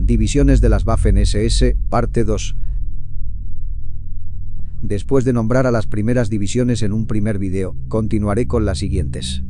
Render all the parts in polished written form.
Divisiones de las Waffen-SS, parte 2. Después de nombrar a las primeras divisiones en un primer video, continuaré con las siguientes.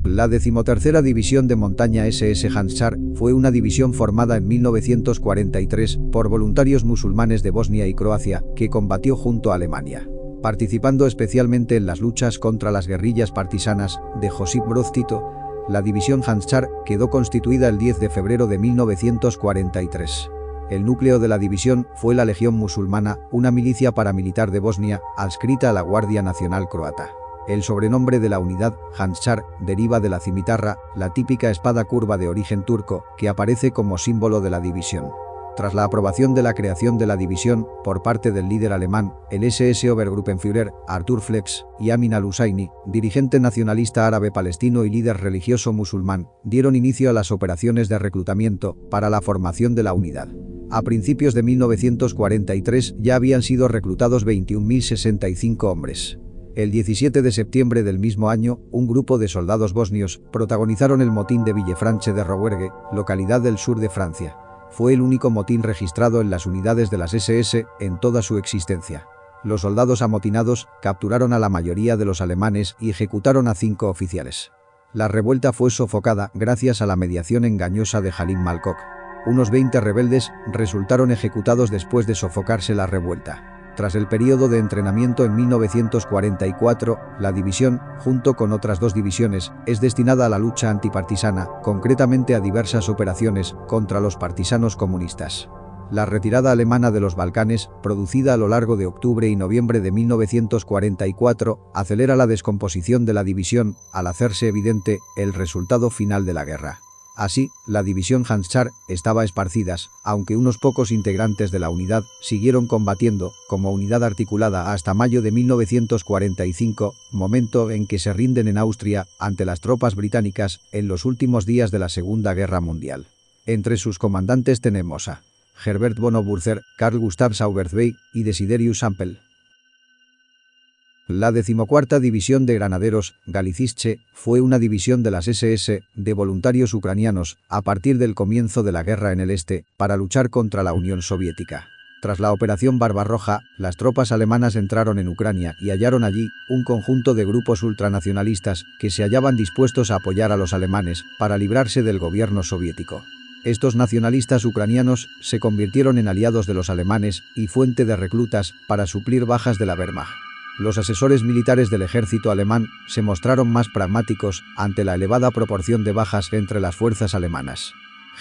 La 13ª División de Montaña SS Handschar fue una división formada en 1943 por voluntarios musulmanes de Bosnia y Croacia que combatió junto a Alemania, participando especialmente en las luchas contra las guerrillas partisanas de Josip Broz Tito. La división Handschar quedó constituida el 10 de febrero de 1943. El núcleo de la división fue la Legión Musulmana, una milicia paramilitar de Bosnia, adscrita a la Guardia Nacional Croata. El sobrenombre de la unidad, Handschar, deriva de la cimitarra, la típica espada curva de origen turco, que aparece como símbolo de la división. Tras la aprobación de la creación de la división por parte del líder alemán, el SS Obergruppenführer Artur Flex y Amin al-Husseini, dirigente nacionalista árabe palestino y líder religioso musulmán, dieron inicio a las operaciones de reclutamiento para la formación de la unidad. A principios de 1943 ya habían sido reclutados 21.065 hombres. El 17 de septiembre del mismo año, un grupo de soldados bosnios protagonizaron el motín de Villefranche de Rouergue, localidad del sur de Francia. Fue el único motín registrado en las unidades de las SS en toda su existencia. Los soldados amotinados capturaron a la mayoría de los alemanes y ejecutaron a 5 oficiales. La revuelta fue sofocada gracias a la mediación engañosa de Halim Malkok. Unos 20 rebeldes resultaron ejecutados después de sofocarse la revuelta. Tras el periodo de entrenamiento en 1944, la división, junto con otras 2 divisiones, es destinada a la lucha antipartisana, concretamente a diversas operaciones contra los partisanos comunistas. La retirada alemana de los Balcanes, producida a lo largo de octubre y noviembre de 1944, acelera la descomposición de la división, al hacerse evidente el resultado final de la guerra. Así, la división Handschar estaba esparcidas, aunque unos pocos integrantes de la unidad siguieron combatiendo como unidad articulada hasta mayo de 1945, momento en que se rinden en Austria ante las tropas británicas en los últimos días de la Segunda Guerra Mundial. Entre sus comandantes tenemos a Herbert von Oberthur, Carl Gustav Sauerbach y Desiderius Ampel. La 14ª División de Granaderos, Galizische, fue una división de las SS de voluntarios ucranianos a partir del comienzo de la guerra en el este para luchar contra la Unión Soviética. Tras la Operación Barbarroja, las tropas alemanas entraron en Ucrania y hallaron allí un conjunto de grupos ultranacionalistas que se hallaban dispuestos a apoyar a los alemanes para librarse del gobierno soviético. Estos nacionalistas ucranianos se convirtieron en aliados de los alemanes y fuente de reclutas para suplir bajas de la Wehrmacht. Los asesores militares del ejército alemán se mostraron más pragmáticos ante la elevada proporción de bajas entre las fuerzas alemanas.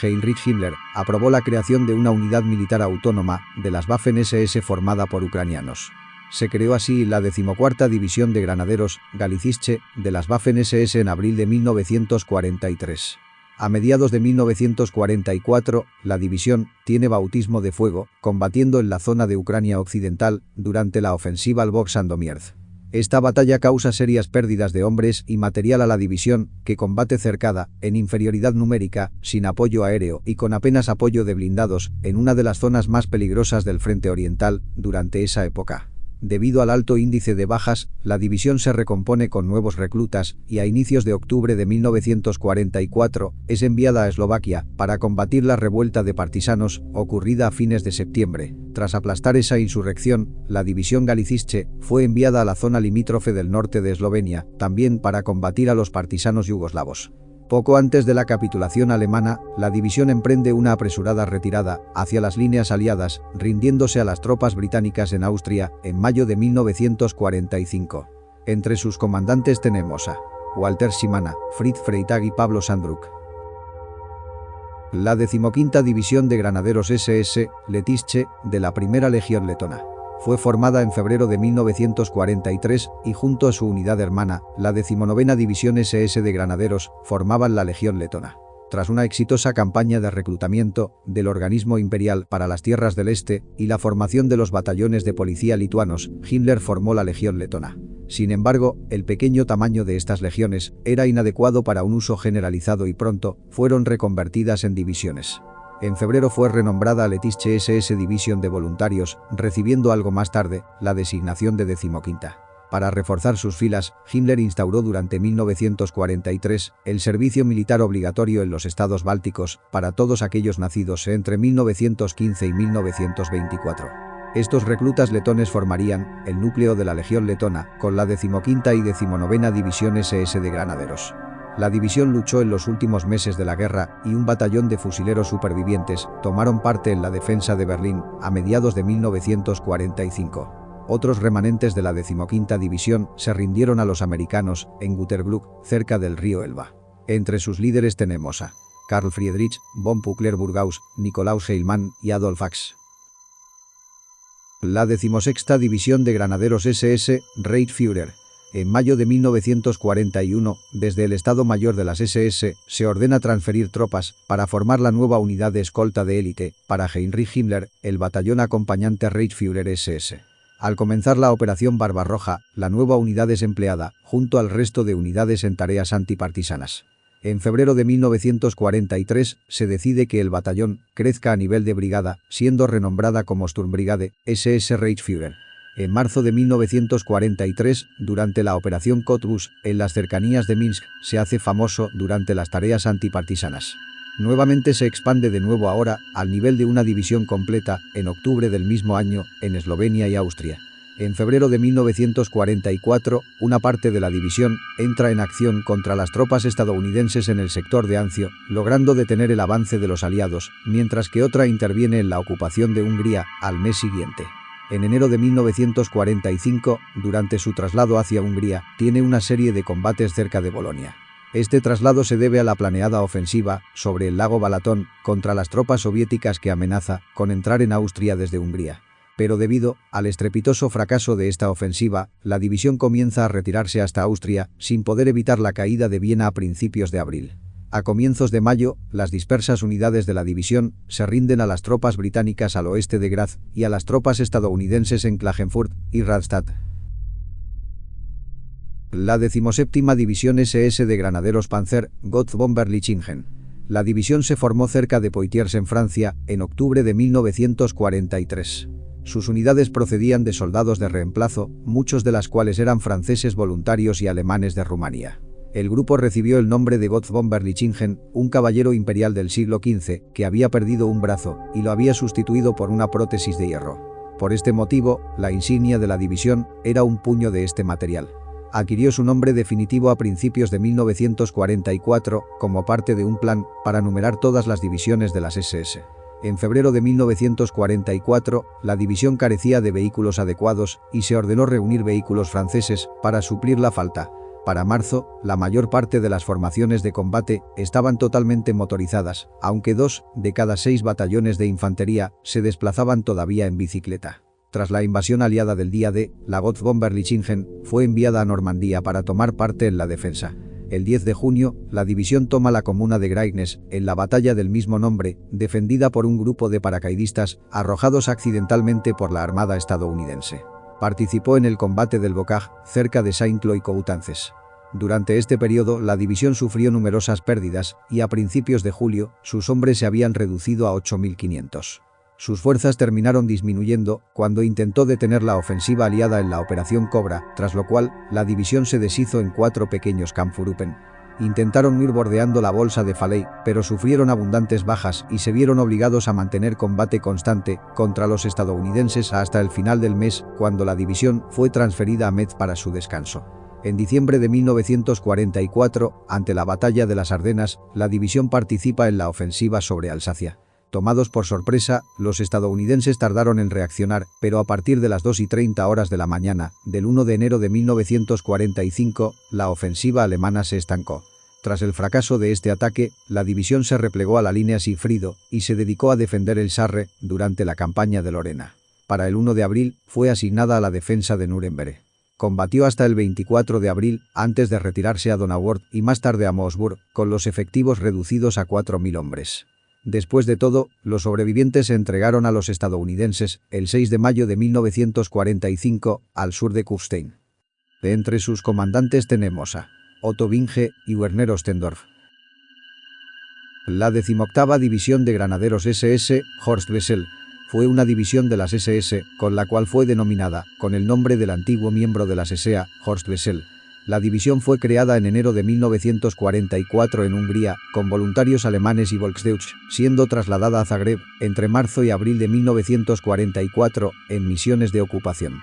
Heinrich Himmler aprobó la creación de una unidad militar autónoma de las Waffen-SS formada por ucranianos. Se creó así la 14ª División de Granaderos, Galizische, de las Waffen-SS en abril de 1943. A mediados de 1944, la división tiene bautismo de fuego, combatiendo en la zona de Ucrania Occidental durante la ofensiva al Lvov-Sandomierz. Esta batalla causa serias pérdidas de hombres y material a la división, que combate cercada, en inferioridad numérica, sin apoyo aéreo y con apenas apoyo de blindados, en una de las zonas más peligrosas del frente oriental durante esa época. Debido al alto índice de bajas, la división se recompone con nuevos reclutas y a inicios de octubre de 1944 es enviada a Eslovaquia para combatir la revuelta de partisanos ocurrida a fines de septiembre. Tras aplastar esa insurrección, la división Galizische fue enviada a la zona limítrofe del norte de Eslovenia, también para combatir a los partisanos yugoslavos. Poco antes de la capitulación alemana, la división emprende una apresurada retirada hacia las líneas aliadas, rindiéndose a las tropas británicas en Austria en mayo de 1945. Entre sus comandantes tenemos a Walter Simana, Fritz Freytag y Pablo Sandruk. La 15ª División de Granaderos SS, Letische, de la Primera Legión Letona. Fue formada en febrero de 1943 y junto a su unidad hermana, la 19ª División SS de Granaderos, formaban la Legión Letona. Tras una exitosa campaña de reclutamiento del organismo imperial para las tierras del este y la formación de los batallones de policía lituanos, Himmler formó la Legión Letona. Sin embargo, el pequeño tamaño de estas legiones era inadecuado para un uso generalizado y pronto fueron reconvertidas en divisiones. En febrero fue renombrada Letische SS Division de Voluntarios, recibiendo algo más tarde la designación de 15ª. Para reforzar sus filas, Himmler instauró durante 1943 el servicio militar obligatorio en los estados bálticos para todos aquellos nacidos entre 1915 y 1924. Estos reclutas letones formarían el núcleo de la Legión Letona, con la 15ª y 19ª División SS de granaderos. La división luchó en los últimos meses de la guerra y un batallón de fusileros supervivientes tomaron parte en la defensa de Berlín a mediados de 1945. Otros remanentes de la 15ª División se rindieron a los americanos en Gütersloh, cerca del río Elba. Entre sus líderes tenemos a Karl Friedrich von Puckler-Burghaus, Nikolaus Heilmann y Adolf Ax. La 16ª División de Granaderos SS, Reichsführer. En mayo de 1941, desde el Estado Mayor de las SS, se ordena transferir tropas para formar la nueva unidad de escolta de élite para Heinrich Himmler, el batallón acompañante Reichsführer SS. Al comenzar la Operación Barbarroja, la nueva unidad es empleada, junto al resto de unidades en tareas antipartisanas. En febrero de 1943 se decide que el batallón crezca a nivel de brigada, siendo renombrada como Sturmbrigade SS Reichsführer. En marzo de 1943, durante la Operación Cottbus, en las cercanías de Minsk, se hace famoso durante las tareas antipartisanas. Nuevamente se expande de nuevo ahora, al nivel de una división completa, en octubre del mismo año, en Eslovenia y Austria. En febrero de 1944, una parte de la división entra en acción contra las tropas estadounidenses en el sector de Anzio, logrando detener el avance de los aliados, mientras que otra interviene en la ocupación de Hungría al mes siguiente. En enero de 1945, durante su traslado hacia Hungría, tiene una serie de combates cerca de Bolonia. Este traslado se debe a la planeada ofensiva sobre el lago Balatón contra las tropas soviéticas que amenaza con entrar en Austria desde Hungría. Pero debido al estrepitoso fracaso de esta ofensiva, la división comienza a retirarse hasta Austria, sin poder evitar la caída de Viena a principios de abril. A comienzos de mayo, las dispersas unidades de la división se rinden a las tropas británicas al oeste de Graz y a las tropas estadounidenses en Klagenfurt y Rastatt. La 17ª División SS de Granaderos Panzer, Gott von Berlichingen. La división se formó cerca de Poitiers en Francia, en octubre de 1943. Sus unidades procedían de soldados de reemplazo, muchos de las cuales eran franceses voluntarios y alemanes de Rumanía. El grupo recibió el nombre de Gott von Berlichingen, un caballero imperial del siglo XV, que había perdido un brazo y lo había sustituido por una prótesis de hierro. Por este motivo, la insignia de la división era un puño de este material. Adquirió su nombre definitivo a principios de 1944 como parte de un plan para numerar todas las divisiones de las SS. En febrero de 1944, la división carecía de vehículos adecuados y se ordenó reunir vehículos franceses para suplir la falta. Para marzo, la mayor parte de las formaciones de combate estaban totalmente motorizadas, aunque 2 de cada 6 batallones de infantería se desplazaban todavía en bicicleta. Tras la invasión aliada del día D, la Gott von Berlichingen fue enviada a Normandía para tomar parte en la defensa. El 10 de junio, la división toma la comuna de Graignes, en la batalla del mismo nombre, defendida por un grupo de paracaidistas arrojados accidentalmente por la armada estadounidense. Participó en el combate del Bocage, cerca de Saint-Cloud-Coutances. Durante este periodo, la división sufrió numerosas pérdidas y a principios de julio, sus hombres se habían reducido a 8.500. Sus fuerzas terminaron disminuyendo cuando intentó detener la ofensiva aliada en la Operación Cobra, tras lo cual, la división se deshizo en 4 pequeños Kampfgruppen. Intentaron huir bordeando la bolsa de Falley, pero sufrieron abundantes bajas y se vieron obligados a mantener combate constante contra los estadounidenses hasta el final del mes, cuando la división fue transferida a Metz para su descanso. En diciembre de 1944, ante la batalla de las Ardenas, la división participa en la ofensiva sobre Alsacia. Tomados por sorpresa, los estadounidenses tardaron en reaccionar, pero a partir de las 2:30 horas de la mañana, del 1 de enero de 1945, la ofensiva alemana se estancó. Tras el fracaso de este ataque, la división se replegó a la línea Sigfrido y se dedicó a defender el Sarre durante la campaña de Lorena. Para el 1 de abril, fue asignada a la defensa de Nuremberg. Combatió hasta el 24 de abril, antes de retirarse a Donauwörth y más tarde a Moosburg, con los efectivos reducidos a 4.000 hombres. Después de todo, los sobrevivientes se entregaron a los estadounidenses el 6 de mayo de 1945 al sur de Kufstein. Entre sus comandantes tenemos a Otto Binge y Werner Ostendorf. La 18ª División de Granaderos SS, Horst Wessel. fue una división de las SS, con la cual fue denominada, con el nombre del antiguo miembro de las SA, Horst Wessel. La división fue creada en enero de 1944 en Hungría, con voluntarios alemanes y Volksdeutsch, siendo trasladada a Zagreb, entre marzo y abril de 1944, en misiones de ocupación.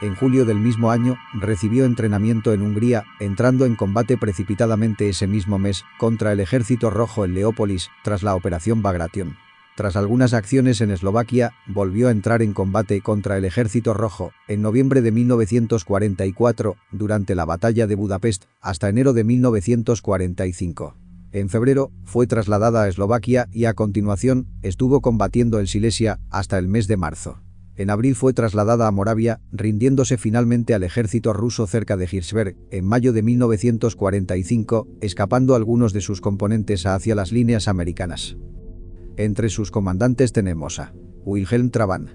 En julio del mismo año, recibió entrenamiento en Hungría, entrando en combate precipitadamente ese mismo mes, contra el Ejército Rojo en Leópolis, tras la Operación Bagration. Tras algunas acciones en Eslovaquia, volvió a entrar en combate contra el Ejército Rojo, en noviembre de 1944, durante la Batalla de Budapest, hasta enero de 1945. En febrero, fue trasladada a Eslovaquia y a continuación, estuvo combatiendo en Silesia hasta el mes de marzo. En abril fue trasladada a Moravia, rindiéndose finalmente al ejército ruso cerca de Hirschberg, en mayo de 1945, escapando algunos de sus componentes hacia las líneas americanas. Entre sus comandantes tenemos a Wilhelm Trabant.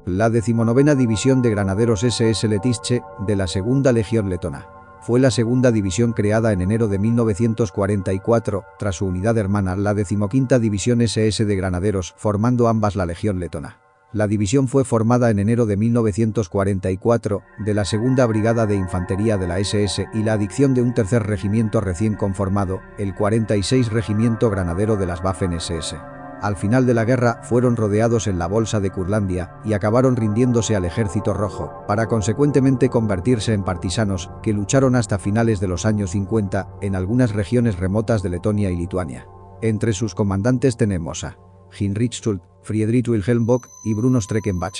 La 19ª División de Granaderos SS Letischke, de la Segunda Legión Letona. Fue la segunda división creada en enero de 1944, tras su unidad hermana, la 15ª División SS de Granaderos, formando ambas la Legión Letona. La división fue formada en enero de 1944, de la Segunda Brigada de Infantería de la SS y la adición de un tercer regimiento recién conformado, el 46 Regimiento Granadero de las Waffen-SS. Al final de la guerra, fueron rodeados en la bolsa de Curlandia y acabaron rindiéndose al Ejército Rojo, para consecuentemente convertirse en partisanos, que lucharon hasta finales de los años 50 en algunas regiones remotas de Letonia y Lituania. Entre sus comandantes tenemos a Heinrich Schultz, Friedrich Wilhelm Bock y Bruno Streckenbach.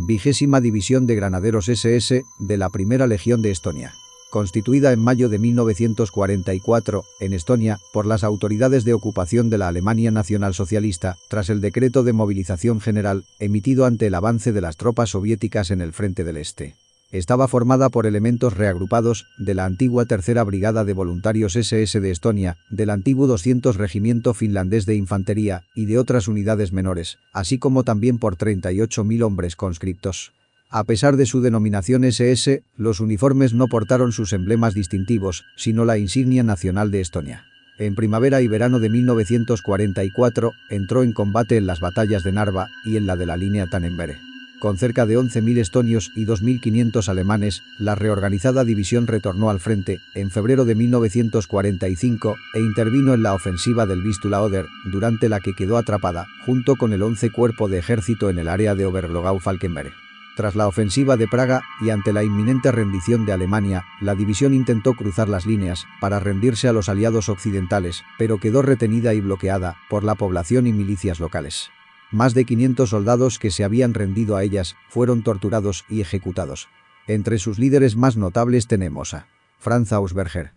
20ª División de Granaderos SS, de la Primera Legión de Estonia. Constituida en mayo de 1944, en Estonia, por las autoridades de ocupación de la Alemania nacionalsocialista, tras el decreto de movilización general, emitido ante el avance de las tropas soviéticas en el frente del Este. Estaba formada por elementos reagrupados de la antigua Tercera Brigada de Voluntarios SS de Estonia, del antiguo 200 Regimiento Finlandés de Infantería y de otras unidades menores, así como también por 38.000 hombres conscriptos. A pesar de su denominación SS, los uniformes no portaron sus emblemas distintivos, sino la insignia nacional de Estonia. En primavera y verano de 1944, entró en combate en las batallas de Narva y en la de la línea Tannenberg. Con cerca de 11.000 estonios y 2.500 alemanes, la reorganizada división retornó al frente en febrero de 1945 e intervino en la ofensiva del Vistula-Oder, durante la que quedó atrapada, junto con el 11 Cuerpo de Ejército en el área de Oberglogau-Falkenberg. Tras la ofensiva de Praga y ante la inminente rendición de Alemania, la división intentó cruzar las líneas para rendirse a los aliados occidentales, pero quedó retenida y bloqueada por la población y milicias locales. Más de 500 soldados que se habían rendido a ellas fueron torturados y ejecutados. Entre sus líderes más notables tenemos a Franz Ausberger.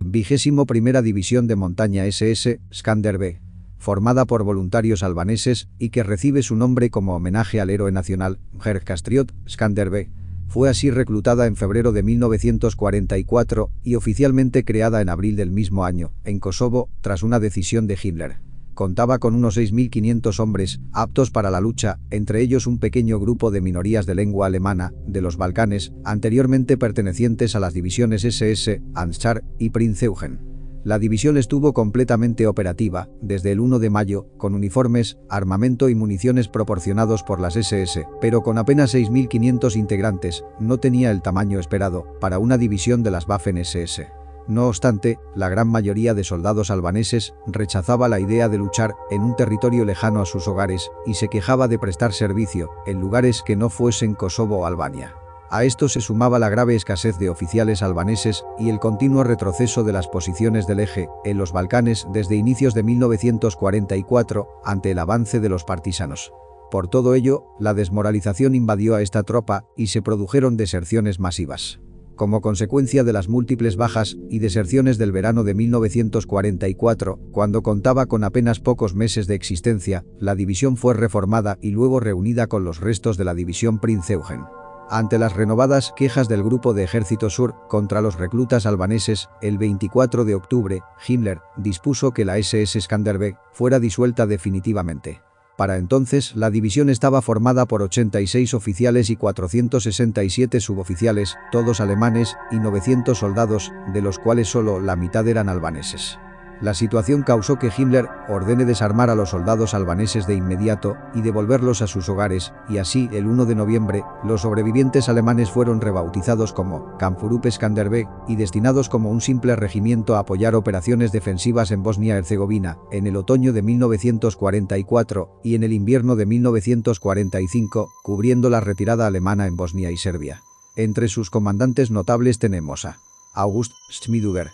21ª División de Montaña SS, Skanderbe, formada por voluntarios albaneses y que recibe su nombre como homenaje al héroe nacional, Gerd Kastriot Skanderbe. Fue así reclutada en febrero de 1944 y oficialmente creada en abril del mismo año, en Kosovo, tras una decisión de Hitler. Contaba con unos 6.500 hombres, aptos para la lucha, entre ellos un pequeño grupo de minorías de lengua alemana, de los Balcanes, anteriormente pertenecientes a las divisiones SS, Ansar y Prinz Eugen. La división estuvo completamente operativa, desde el 1 de mayo, con uniformes, armamento y municiones proporcionados por las SS, pero con apenas 6.500 integrantes, no tenía el tamaño esperado para una división de las Waffen-SS. No obstante, la gran mayoría de soldados albaneses rechazaba la idea de luchar en un territorio lejano a sus hogares y se quejaba de prestar servicio en lugares que no fuesen Kosovo o Albania. A esto se sumaba la grave escasez de oficiales albaneses y el continuo retroceso de las posiciones del eje en los Balcanes desde inicios de 1944 ante el avance de los partisanos. Por todo ello, la desmoralización invadió a esta tropa y se produjeron deserciones masivas. Como consecuencia de las múltiples bajas y deserciones del verano de 1944, cuando contaba con apenas pocos meses de existencia, la división fue reformada y luego reunida con los restos de la división Prinz Eugen. Ante las renovadas quejas del Grupo de Ejército Sur contra los reclutas albaneses, el 24 de octubre, Himmler dispuso que la SS Skanderbe fuera disuelta definitivamente. Para entonces, la división estaba formada por 86 oficiales y 467 suboficiales, todos alemanes, y 900 soldados, de los cuales solo la mitad eran albaneses. La situación causó que Himmler ordene desarmar a los soldados albaneses de inmediato y devolverlos a sus hogares, y así, el 1 de noviembre, los sobrevivientes alemanes fueron rebautizados como Kampfgruppe Skanderbeg y destinados como un simple regimiento a apoyar operaciones defensivas en Bosnia-Herzegovina, en el otoño de 1944 y en el invierno de 1945, cubriendo la retirada alemana en Bosnia y Serbia. Entre sus comandantes notables tenemos a August Schmidhuber.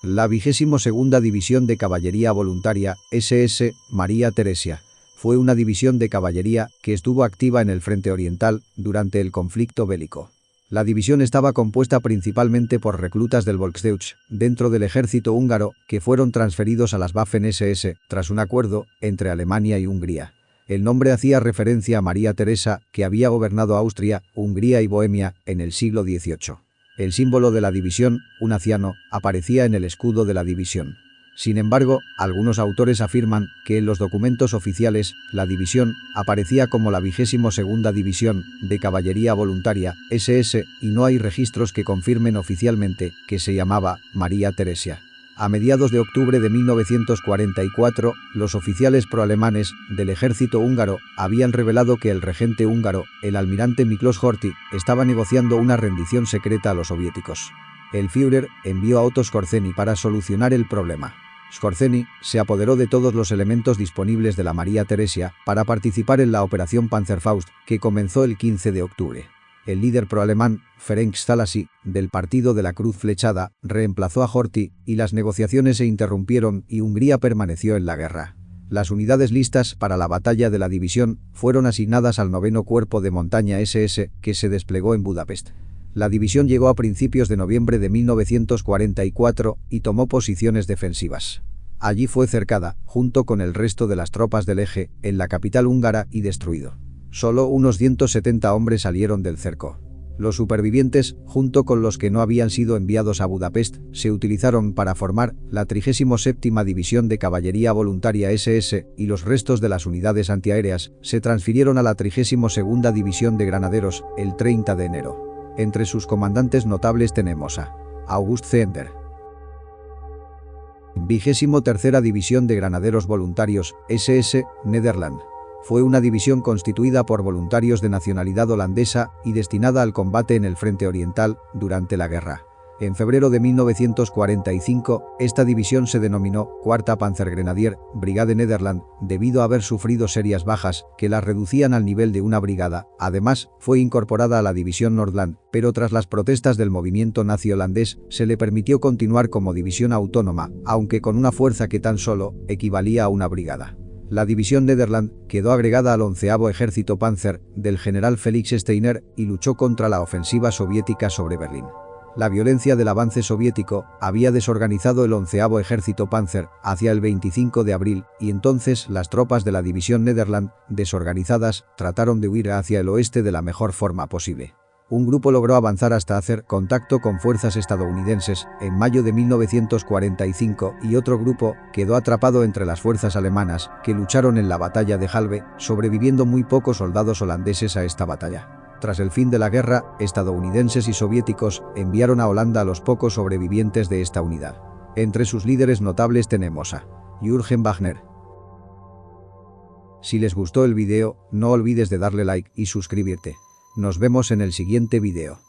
La 22ª División de Caballería Voluntaria, SS María Teresia, fue una división de caballería que estuvo activa en el frente oriental durante el conflicto bélico. La división estaba compuesta principalmente por reclutas del Volksdeutsch, dentro del ejército húngaro, que fueron transferidos a las Waffen-SS tras un acuerdo entre Alemania y Hungría. El nombre hacía referencia a María Teresa, que había gobernado Austria, Hungría y Bohemia en el siglo XVIII. El símbolo de la división, un aciano, aparecía en el escudo de la división. Sin embargo, algunos autores afirman que en los documentos oficiales, la división aparecía como la 22ª División de Caballería Voluntaria, SS, y no hay registros que confirmen oficialmente que se llamaba María Teresia. A mediados de octubre de 1944, los oficiales proalemanes del ejército húngaro habían revelado que el regente húngaro, el almirante Miklós Horthy, estaba negociando una rendición secreta a los soviéticos. El Führer envió a Otto Skorzeny para solucionar el problema. Skorzeny se apoderó de todos los elementos disponibles de la María Teresia para participar en la operación Panzerfaust, que comenzó el 15 de octubre. El líder proalemán, Ferenc Szalasi, del Partido de la Cruz Flechada, reemplazó a Horthy y las negociaciones se interrumpieron y Hungría permaneció en la guerra. Las unidades listas para la batalla de la división fueron asignadas al 9º Cuerpo de Montaña SS, que se desplegó en Budapest. La división llegó a principios de noviembre de 1944 y tomó posiciones defensivas. Allí fue cercada, junto con el resto de las tropas del eje, en la capital húngara y destruido. Solo unos 170 hombres salieron del cerco. Los supervivientes, junto con los que no habían sido enviados a Budapest, se utilizaron para formar la 37ª División de Caballería Voluntaria SS y los restos de las unidades antiaéreas se transfirieron a la 32ª División de Granaderos el 30 de enero. Entre sus comandantes notables tenemos a August Zehnder. 23ª División de Granaderos Voluntarios, SS, Nederland. Fue una división constituida por voluntarios de nacionalidad holandesa y destinada al combate en el frente oriental durante la guerra. En febrero de 1945, esta división se denominó Cuarta Panzergrenadier Brigade Nederland debido a haber sufrido serias bajas que la reducían al nivel de una brigada. Además, fue incorporada a la división Nordland, pero tras las protestas del movimiento nazi holandés, se le permitió continuar como división autónoma, aunque con una fuerza que tan solo equivalía a una brigada. La división Nederland quedó agregada al 11º Ejército Panzer del general Felix Steiner y luchó contra la ofensiva soviética sobre Berlín. La violencia del avance soviético había desorganizado el 11º Ejército Panzer hacia el 25 de abril y entonces las tropas de la división Nederland, desorganizadas, trataron de huir hacia el oeste de la mejor forma posible. Un grupo logró avanzar hasta hacer contacto con fuerzas estadounidenses en mayo de 1945 y otro grupo quedó atrapado entre las fuerzas alemanas que lucharon en la batalla de Halbe, sobreviviendo muy pocos soldados holandeses a esta batalla. Tras el fin de la guerra, estadounidenses y soviéticos enviaron a Holanda a los pocos sobrevivientes de esta unidad. Entre sus líderes notables tenemos a Jürgen Wagner. Si les gustó el video, no olvides de darle like y suscribirte. Nos vemos en el siguiente video.